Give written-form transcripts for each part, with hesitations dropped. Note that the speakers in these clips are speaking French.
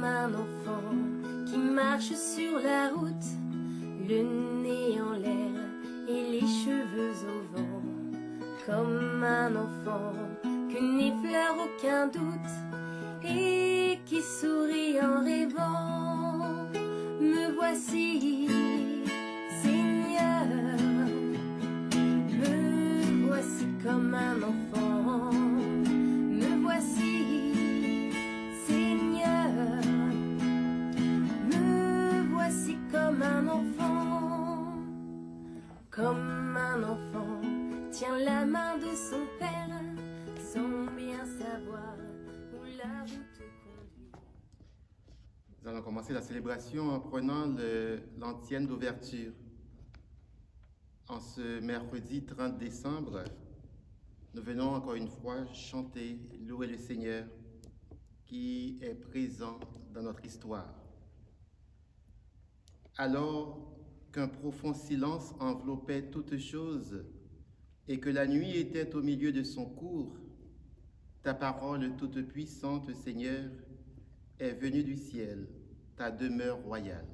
comme un enfant qui marche sur la route, le nez en l'air et les cheveux au vent, comme un enfant que n'effleure aucun doute et qui sourit en rêvant. Me voici, Seigneur, me voici comme un enfant, me voici, Seigneur, me voici comme un enfant, tient la main de son père, sans bien savoir où la route conduit. Nous allons commencer la célébration en prenant l'antienne d'ouverture. En ce mercredi 30 décembre, nous venons encore une fois chanter, louer le Seigneur qui est présent dans notre histoire. Alors qu'un profond silence enveloppait toutes choses et que la nuit était au milieu de son cours, ta parole toute puissante, Seigneur, est venue du ciel, ta demeure royale.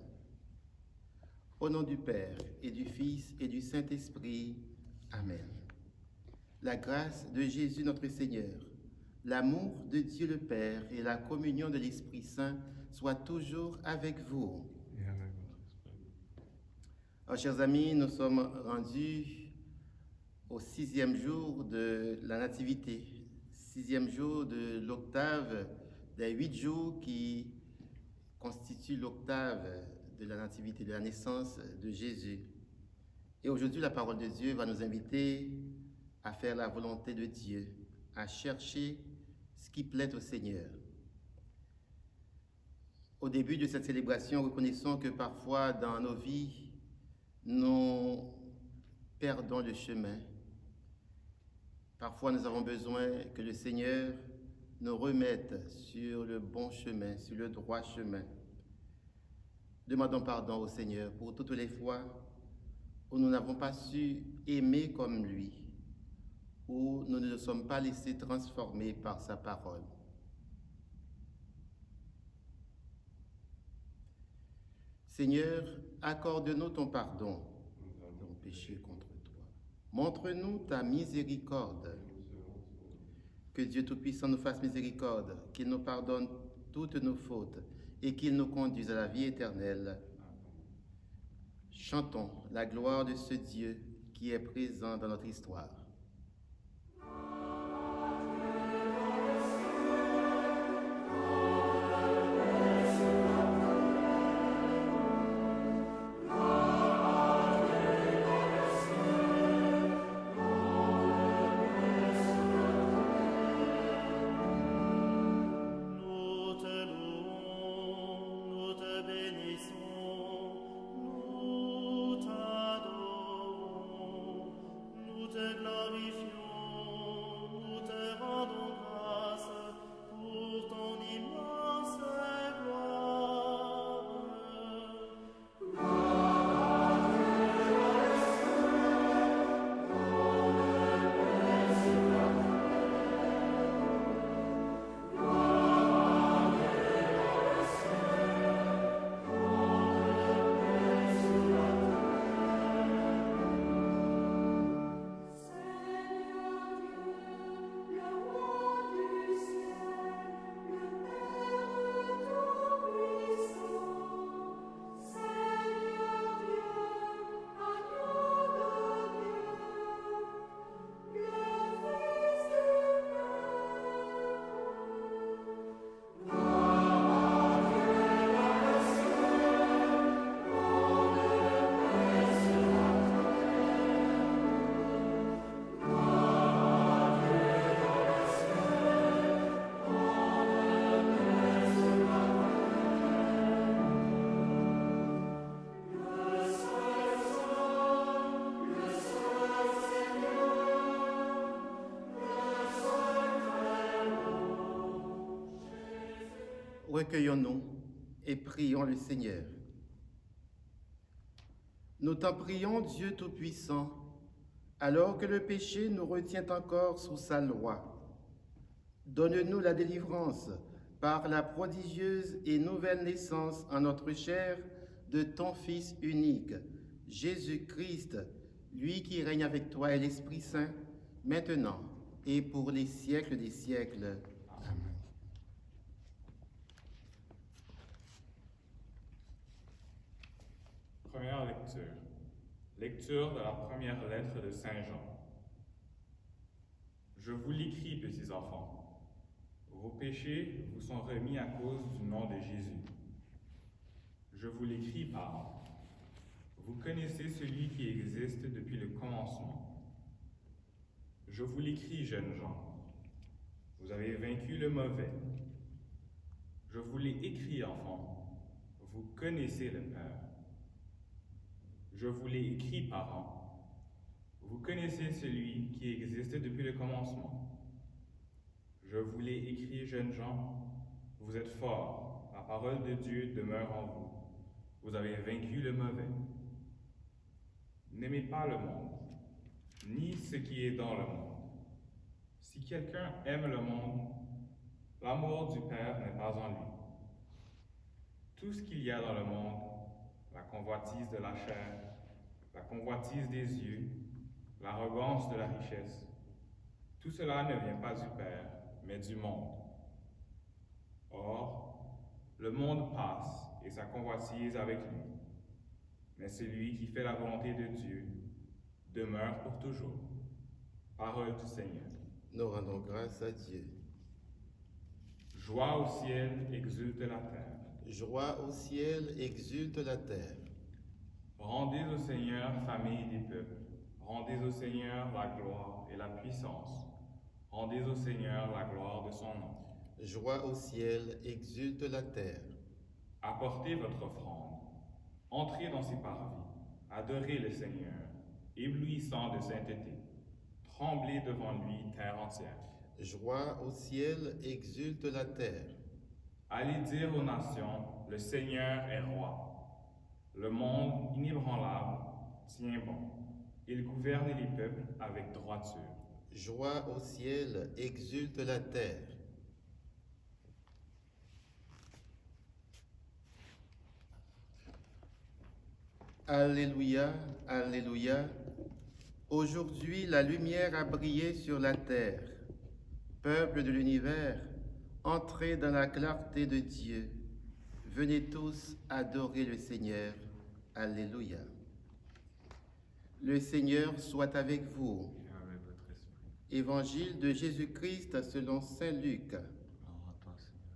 Au nom du Père et du Fils et du Saint-Esprit, Amen. La grâce de Jésus notre Seigneur, l'amour de Dieu le Père et la communion de l'Esprit Saint soient toujours avec vous. Et avec votre esprit. Alors, chers amis, nous sommes rendus au 6e jour de la Nativité, 6e jour de l'octave des 8 jours qui constituent l'octave de la Nativité, de la naissance de Jésus. Et aujourd'hui, la parole de Dieu va nous inviter à faire la volonté de Dieu, à chercher ce qui plaît au Seigneur. Au début de cette célébration, reconnaissons que parfois dans nos vies, nous perdons le chemin. Parfois, nous avons besoin que le Seigneur nous remette sur le bon chemin, sur le droit chemin. Demandons pardon au Seigneur pour toutes les fois où nous n'avons pas su aimer comme lui, où nous ne nous sommes pas laissés transformer par sa parole. Seigneur, accorde-nous ton pardon, nos péchés contre toi. Montre-nous ta miséricorde. Que Dieu Tout-Puissant nous fasse miséricorde, qu'il nous pardonne toutes nos fautes et qu'il nous conduise à la vie éternelle. Chantons la gloire de ce Dieu qui est présent dans notre histoire. Recueillons-nous et prions le Seigneur. Nous t'en prions, Dieu Tout-Puissant, alors que le péché nous retient encore sous sa loi. Donne-nous la délivrance par la prodigieuse et nouvelle naissance en notre chair de ton Fils unique, Jésus-Christ, lui qui règne avec toi et l'Esprit Saint, maintenant et pour les siècles des siècles. Amen. Première lecture. Lecture de la première lettre de Saint Jean. Je vous l'écris, petits enfants. Vos péchés vous sont remis à cause du nom de Jésus. Je vous l'écris, parents. Vous connaissez celui qui existe depuis le commencement. Je vous l'écris, jeunes gens. Vous avez vaincu le mauvais. Je vous l'ai écrit, enfants. Vous connaissez le Père. Je vous l'ai écrit, parents. Vous connaissez celui qui existe depuis le commencement. Je vous l'ai écrit, jeunes gens. Vous êtes forts. La parole de Dieu demeure en vous. Vous avez vaincu le mauvais. N'aimez pas le monde, ni ce qui est dans le monde. Si quelqu'un aime le monde, l'amour du Père n'est pas en lui. Tout ce qu'il y a dans le monde, la convoitise de la chair, la convoitise des yeux, l'arrogance de la richesse, tout cela ne vient pas du Père, mais du monde. Or, le monde passe et sa convoitise avec lui. Mais celui qui fait la volonté de Dieu demeure pour toujours. Parole du Seigneur. Nous rendons grâce à Dieu. Joie au ciel, exulte la terre. Joie au ciel, exulte la terre. Rendez au Seigneur, famille des peuples. Rendez au Seigneur la gloire et la puissance. Rendez au Seigneur la gloire de son nom. Joie au ciel, exulte la terre. Apportez votre offrande. Entrez dans ses parvis. Adorez le Seigneur, éblouissant de sainteté. Tremblez devant lui, terre entière. Joie au ciel, exulte la terre. Allez dire aux nations, le Seigneur est roi. Le monde inébranlable tient bon. Il gouverne les peuples avec droiture. Joie au ciel, exulte la terre. Alléluia, Alléluia. Aujourd'hui, la lumière a brillé sur la terre. Peuple de l'univers, entrez dans la clarté de Dieu. Venez tous adorer le Seigneur. Alléluia. Le Seigneur soit avec vous. Et avec votre esprit. Évangile de Jésus-Christ selon saint Luc. Gloire à toi, Seigneur.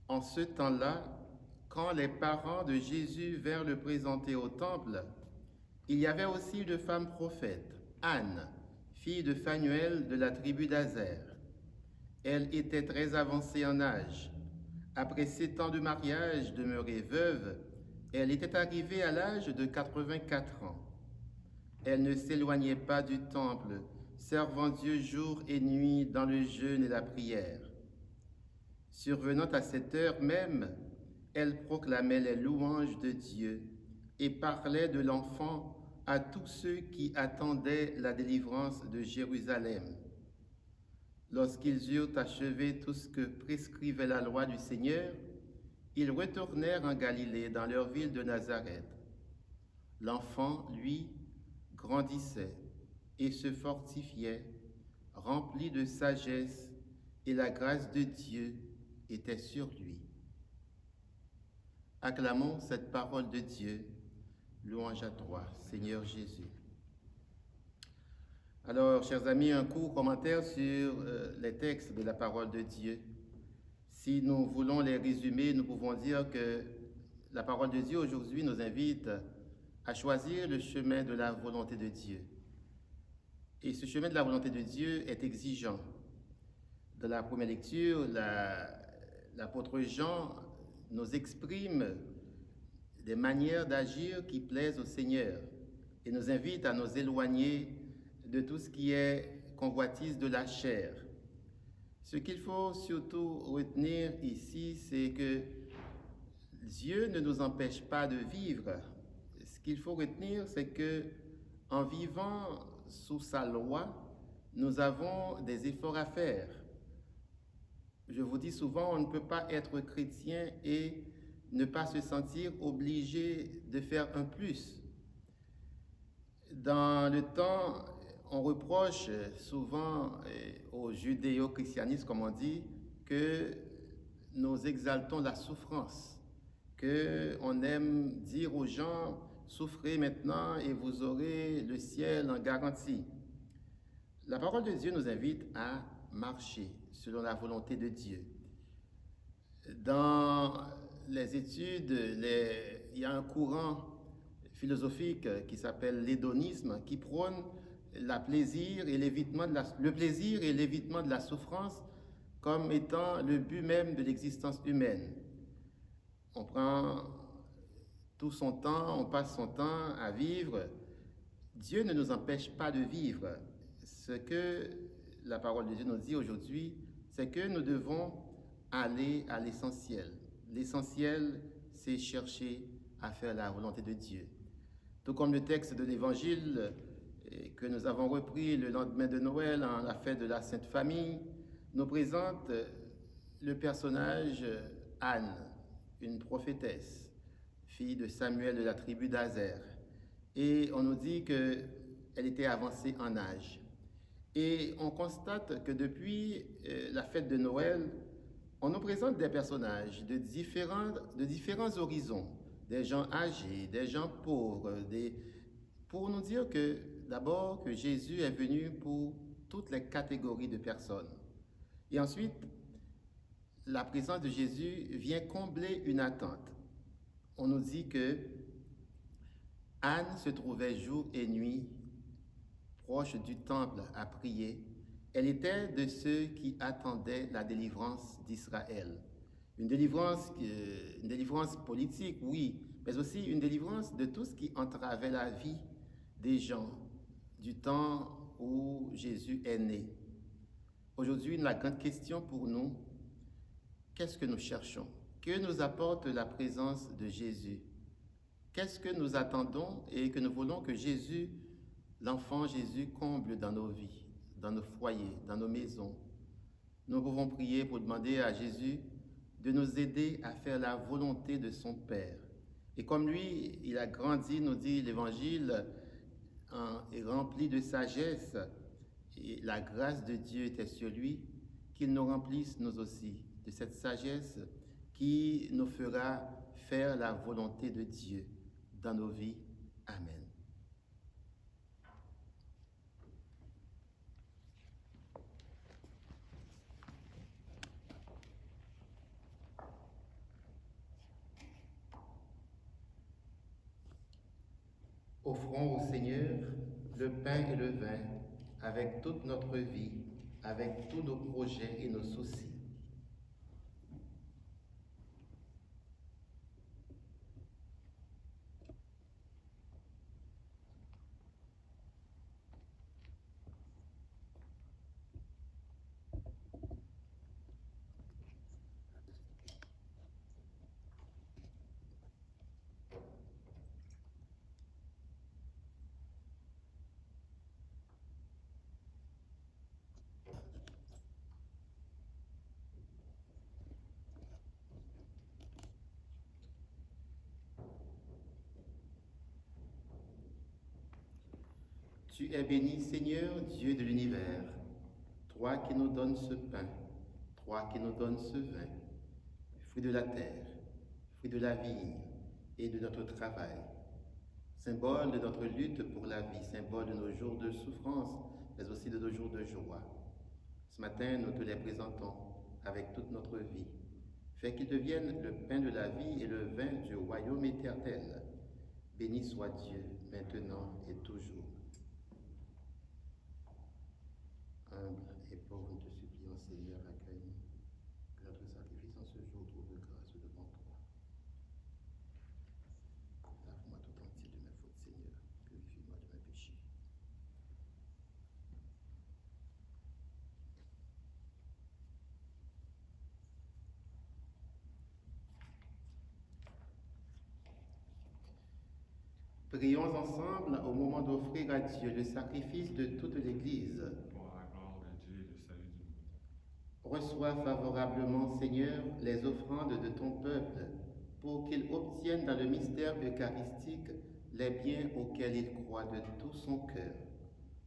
En ce temps-là, quand les parents de Jésus vinrent le présenter au temple, il y avait aussi une femme prophète, Anne, fille de Phanuel de la tribu d'Azer. Elle était très avancée en âge. Après 7 ans de mariage, demeurée veuve, elle était arrivée à l'âge de 84 ans. Elle ne s'éloignait pas du temple, servant Dieu jour et nuit dans le jeûne et la prière. Survenant à cette heure même, elle proclamait les louanges de Dieu et parlait de l'enfant à tous ceux qui attendaient la délivrance de Jérusalem. Lorsqu'ils eurent achevé tout ce que prescrivait la loi du Seigneur, ils retournèrent en Galilée, dans leur ville de Nazareth. L'enfant, lui, grandissait et se fortifiait, rempli de sagesse, et la grâce de Dieu était sur lui. Acclamons cette parole de Dieu. Louange à toi, Seigneur Jésus. Alors, chers amis, un court commentaire sur les textes de la parole de Dieu. Si nous voulons les résumer, nous pouvons dire que la parole de Dieu aujourd'hui nous invite à choisir le chemin de la volonté de Dieu. Et ce chemin de la volonté de Dieu est exigeant. Dans la première lecture, l'apôtre Jean nous exprime des manières d'agir qui plaisent au Seigneur et nous invite à nous éloigner de tout ce qui est convoitise de la chair. Ce qu'il faut surtout retenir ici, c'est que Dieu ne nous empêche pas de vivre. Ce qu'il faut retenir, c'est que en vivant sous sa loi, nous avons des efforts à faire. Je vous dis souvent, on ne peut pas être chrétien et ne pas se sentir obligé de faire un plus. Dans le temps, on reproche souvent aux judéo-christianistes, comme on dit, que nous exaltons la souffrance, qu'on aime dire aux gens, souffrez maintenant et vous aurez le ciel en garantie. La parole de Dieu nous invite à marcher selon la volonté de Dieu. Dans les études, il y a un courant philosophique qui s'appelle l'hédonisme, qui prône le plaisir et l'évitement de la souffrance comme étant le but même de l'existence humaine. On prend tout son temps, on passe son temps à vivre. Dieu ne nous empêche pas de vivre. Ce que la parole de Dieu nous dit aujourd'hui, c'est que nous devons aller à l'essentiel. L'essentiel, c'est chercher à faire la volonté de Dieu. Tout comme le texte de l'Évangile que nous avons repris le lendemain de Noël, en la fête de la Sainte Famille, nous présente le personnage Anne, une prophétesse, fille de Samuel de la tribu d'Azer. Et on nous dit qu'elle était avancée en âge. Et on constate que depuis la fête de Noël, on nous présente des personnages de différents horizons, des gens âgés, des gens pauvres, pour nous dire que d'abord que Jésus est venu pour toutes les catégories de personnes. Et ensuite, la présence de Jésus vient combler une attente. On nous dit que Anne se trouvait jour et nuit proche du temple à prier. Elle était de ceux qui attendaient la délivrance d'Israël. Une délivrance politique, oui, mais aussi une délivrance de tout ce qui entravait la vie des gens du temps où Jésus est né. Aujourd'hui, la grande question pour nous, qu'est-ce que nous cherchons? Que nous apporte la présence de Jésus? Qu'est-ce que nous attendons et que nous voulons que Jésus, l'enfant Jésus, comble dans nos vies, dans nos foyers, dans nos maisons? Nous pouvons prier pour demander à Jésus de nous aider à faire la volonté de son Père. Et comme lui, il a grandi, nous dit l'Évangile, est rempli de sagesse, et la grâce de Dieu était sur lui, qu'il nous remplisse nous aussi de cette sagesse qui nous fera faire la volonté de Dieu dans nos vies. Amen. Offrons au Seigneur le pain et le vin avec toute notre vie, avec tous nos projets et nos soucis. Tu es béni, Seigneur, Dieu de l'univers, toi qui nous donnes ce pain, toi qui nous donnes ce vin, fruit de la terre, fruit de la vigne et de notre travail, symbole de notre lutte pour la vie, symbole de nos jours de souffrance, mais aussi de nos jours de joie. Ce matin, nous te les présentons avec toute notre vie. Fais qu'ils deviennent le pain de la vie et le vin du royaume éternel. Béni soit Dieu, maintenant et toujours. Humble et pauvre, nous te supplions, Seigneur, accueille-nous, que notre sacrifice en ce jour trouve grâce devant toi. Lave-moi tout entier de mes fautes, Seigneur, purifie-moi de mes péchés. Prions ensemble au moment d'offrir à Dieu le sacrifice de toute l'Église. Pour la gloire de Dieu et le salut du monde. Reçois favorablement, Seigneur, les offrandes de ton peuple, pour qu'il obtienne dans le mystère eucharistique les biens auxquels il croit de tout son cœur.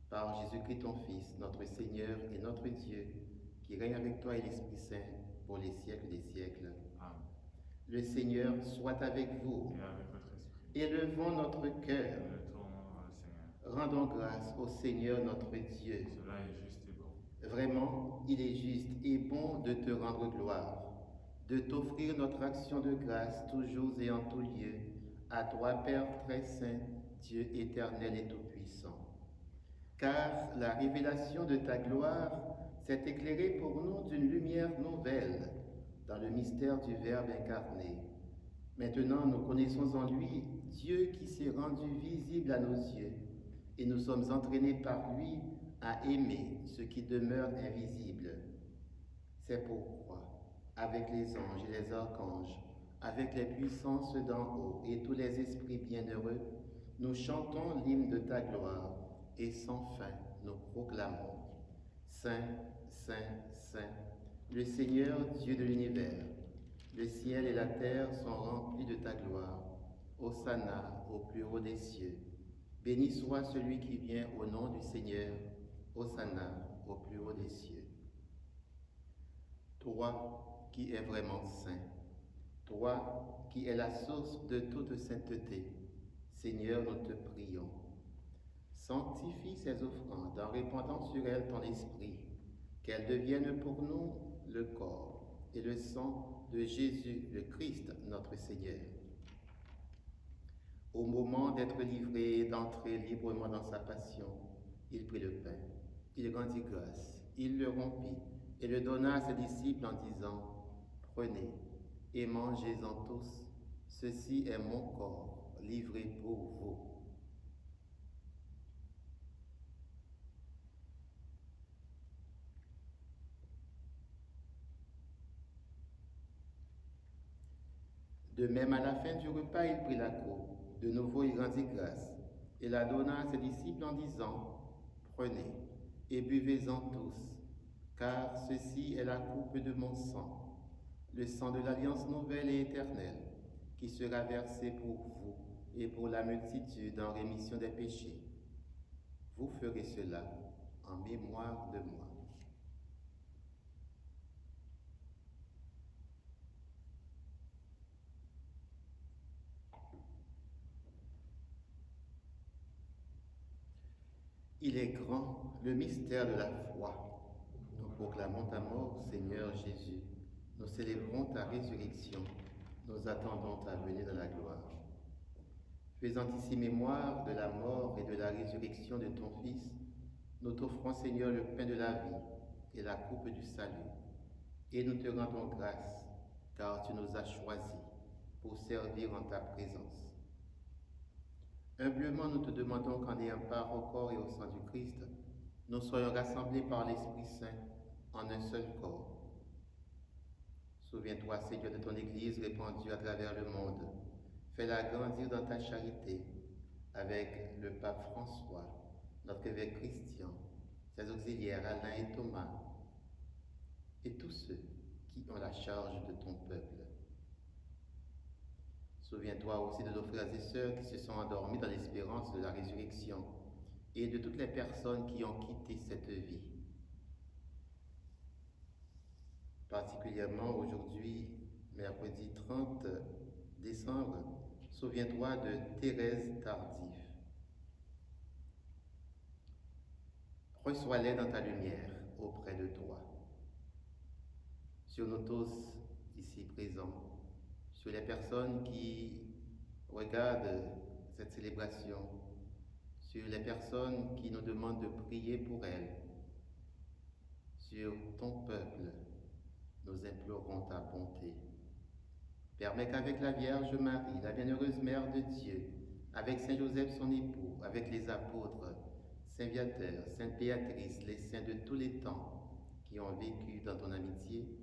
Par Jésus-Christ ton Fils, notre Seigneur et notre Dieu, qui règne avec toi et l'Esprit Saint pour les siècles des siècles. Amen. Le Seigneur soit avec vous. Et avec votre esprit. Élevons notre cœur. Et le tournons au Seigneur. Rendons grâce au Seigneur notre Dieu. Cela est juste et bon. Vraiment, il est juste et bon de te rendre gloire, de t'offrir notre action de grâce toujours et en tout lieu, à toi, Père très saint, Dieu éternel et tout-puissant. Car la révélation de ta gloire s'est éclairée pour nous d'une lumière nouvelle dans le mystère du Verbe incarné. Maintenant, nous connaissons en lui Dieu qui s'est rendu visible à nos yeux, et nous sommes entraînés par lui à aimer ce qui demeure invisible. C'est pourquoi, avec les anges et les archanges, avec les puissances d'en haut et tous les esprits bienheureux, nous chantons l'hymne de ta gloire et sans fin nous proclamons. Saint, Saint, Saint, le Seigneur Dieu de l'univers, le ciel et la terre sont remplis de ta gloire. Hosanna au plus haut des cieux. Béni soit celui qui vient au nom du Seigneur. Hosanna au plus haut des cieux. Toi qui es vraiment saint, toi qui es la source de toute sainteté, Seigneur, nous te prions. Sanctifie ces offrandes en répandant sur elles ton esprit, qu'elles deviennent pour nous le corps et le sang de Jésus, le Christ, notre Seigneur. Au moment d'être livré et d'entrer librement dans sa passion, il prit le pain, il rendit grâce, il le rompit et le donna à ses disciples en disant, « Prenez et mangez-en tous, ceci est mon corps livré pour vous. » De même, à la fin du repas, il prit la coupe. De nouveau, il rendit grâce et la donna à ses disciples en disant, « Prenez et buvez-en tous, car ceci est la coupe de mon sang, le sang de l'alliance nouvelle et éternelle, qui sera versé pour vous et pour la multitude en rémission des péchés. Vous ferez cela en mémoire de moi. » Il est grand, le mystère de la foi. Nous proclamons ta mort, Seigneur Jésus. Nous célébrons ta résurrection. Nous attendons ta venue dans la gloire. Faisant ici mémoire de la mort et de la résurrection de ton Fils, nous t'offrons, Seigneur, le pain de la vie et la coupe du salut. Et nous te rendons grâce, car tu nous as choisis pour servir en ta présence. Humblement, nous te demandons qu'en ayant part au corps et au sang du Christ, nous soyons rassemblés par l'Esprit Saint en un seul corps. Souviens-toi, Seigneur, de ton Église répandue à travers le monde. Fais-la grandir dans ta charité avec le pape François, notre évêque Christian, ses auxiliaires Alain et Thomas, et tous ceux qui ont la charge de ton peuple. Souviens-toi aussi de nos frères et sœurs qui se sont endormis dans l'espérance de la résurrection et de toutes les personnes qui ont quitté cette vie. Particulièrement aujourd'hui, mercredi 30 décembre, souviens-toi de Thérèse Tardif. Reçois-les dans ta lumière auprès de toi. Sur nous tous ici présents, sur les personnes qui regardent cette célébration, sur les personnes qui nous demandent de prier pour elles, sur ton peuple, nous implorons ta bonté. Permets qu'avec la Vierge Marie, la bienheureuse Mère de Dieu, avec Saint Joseph son époux, avec les apôtres, Saint Viateur, Sainte Béatrice, les saints de tous les temps qui ont vécu dans ton amitié,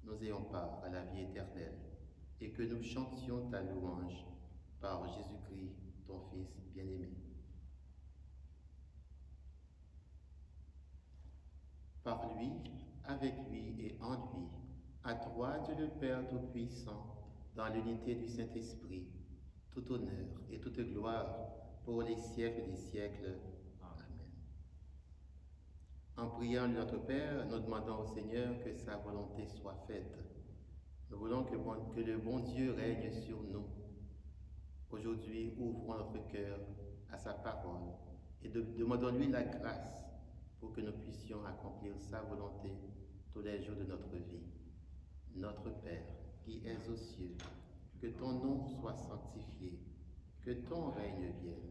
nous ayons part à la vie éternelle et que nous chantions ta louange par Jésus-Christ, ton Fils bien-aimé. Par lui, avec lui et en lui, à toi, Dieu le Père Tout-Puissant, dans l'unité du Saint-Esprit, tout honneur et toute gloire pour les siècles des siècles. Amen. En priant notre Père, nous demandons au Seigneur que sa volonté soit faite. Nous voulons que le bon Dieu règne sur nous. Aujourd'hui, ouvrons notre cœur à sa parole et demandons-lui la grâce pour que nous puissions accomplir sa volonté tous les jours de notre vie. Notre Père, qui es aux cieux, que ton nom soit sanctifié, que ton règne vienne,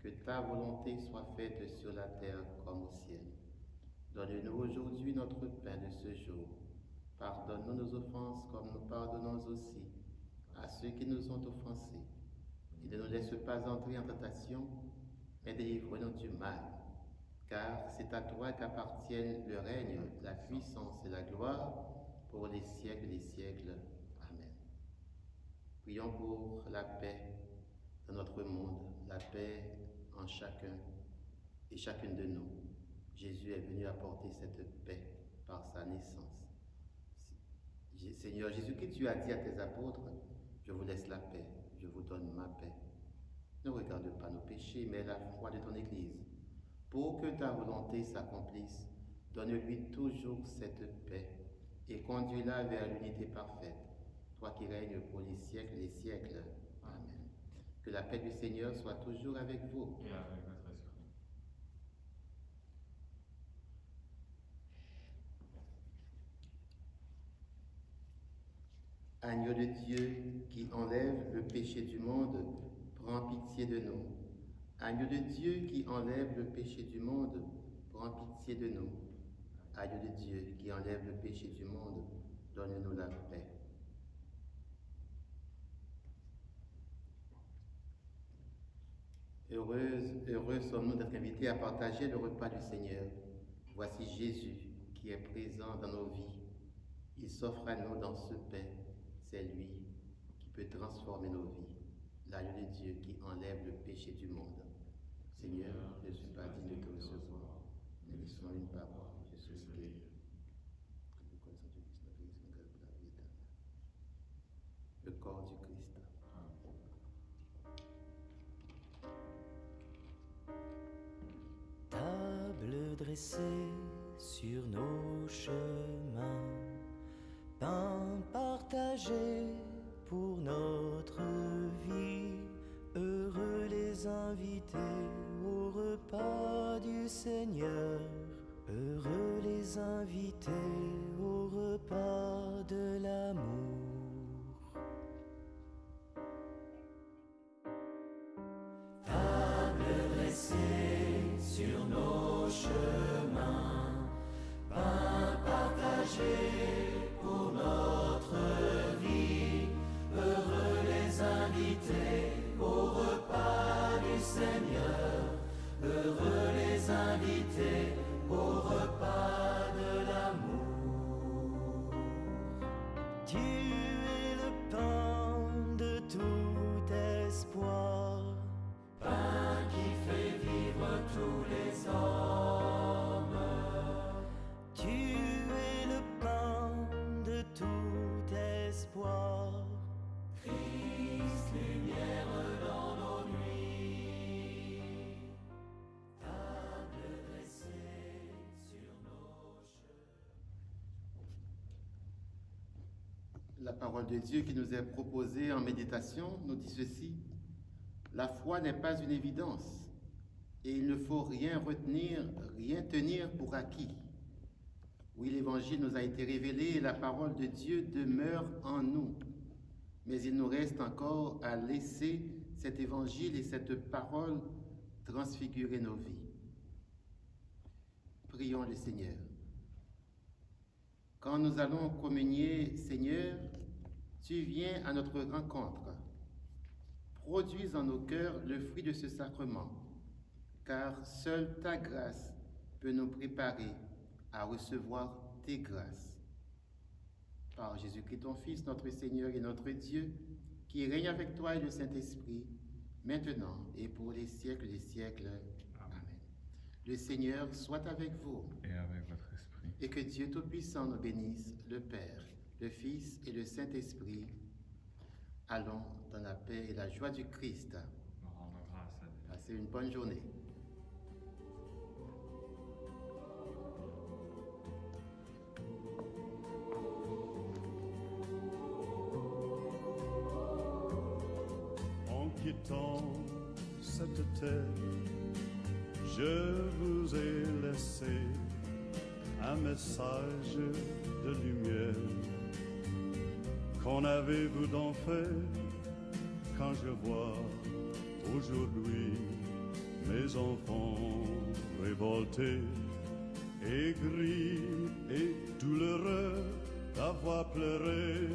que ta volonté soit faite sur la terre comme au ciel. Donne-nous aujourd'hui notre pain de ce jour. Pardonne-nous nos offenses comme nous pardonnons aussi à ceux qui nous ont offensés. Et ne nous laisse pas entrer en tentation, mais délivre-nous du mal. Car c'est à toi qu'appartiennent le règne, la puissance et la gloire pour les siècles des siècles. Amen. Prions pour la paix dans notre monde, la paix en chacun et chacune de nous. Jésus est venu apporter cette paix par sa naissance. Seigneur Jésus, que tu as dit à tes apôtres, je vous laisse la paix, je vous donne ma paix. Ne regarde pas nos péchés, mais la foi de ton Église. Pour que ta volonté s'accomplisse, donne-lui toujours cette paix et conduis-la vers l'unité parfaite, toi qui règnes pour les siècles des siècles. Amen. Que la paix du Seigneur soit toujours avec vous. Et avec votre esprit. Agneau de Dieu qui enlève le péché du monde, prends pitié de nous. Agneau de Dieu qui enlève le péché du monde, prends pitié de nous. Agneau de Dieu qui enlève le péché du monde, donne-nous la paix. Heureux sommes-nous d'être invités à partager le repas du Seigneur. Voici Jésus qui est présent dans nos vies. Il s'offre à nous dans ce pain. C'est lui qui peut transformer nos vies. L'agneau de Dieu qui enlève le péché du monde. Seigneur, je ne suis pas digne de te recevoir, mais laisse-moi une parole, je suis guéri. Le corps du Christ. Table dressée sur nos chemins, pain partagé pour notre vie. Heureux les invités au repas du Seigneur. Heureux les invités au repas de l'amour. Table dressée sur nos chemins, pain partagé pour notre vie. Heureux les invités au repas du Seigneur. Heureux les invités au repas de l'amour. Dieu est le pain de tout espoir, pain qui fait vivre tous les hommes. Dieu est le pain de tout espoir, Christ lumière dans nos nuits. Table dressée sur nos chemins. La parole de Dieu qui nous est proposée en méditation nous dit ceci. La foi n'est pas une évidence et il ne faut rien retenir, rien tenir pour acquis. Oui, l'évangile nous a été révélé et la parole de Dieu demeure en nous. Mais il nous reste encore à laisser cet évangile et cette parole transfigurer nos vies. Prions le Seigneur. Quand nous allons communier, Seigneur, tu viens à notre rencontre. Produis en nos cœurs le fruit de ce sacrement, car seule ta grâce peut nous préparer à recevoir tes grâces. Par Jésus-Christ, ton Fils, notre Seigneur et notre Dieu, qui règne avec toi et le Saint-Esprit, maintenant et pour les siècles des siècles. Amen. Le Seigneur soit avec vous. Et avec votre esprit. et que Dieu Tout-Puissant nous bénisse, le Père, le Fils et le Saint-Esprit. Allons dans la paix et la joie du Christ. Nous rendons grâce à Dieu. Passez une bonne journée. En quittant cette terre, je vous ai laissé un message de lumière. Qu'en avez-vous donc fait quand je vois aujourd'hui mes enfants révoltés, aigris et douloureux d'avoir pleuré?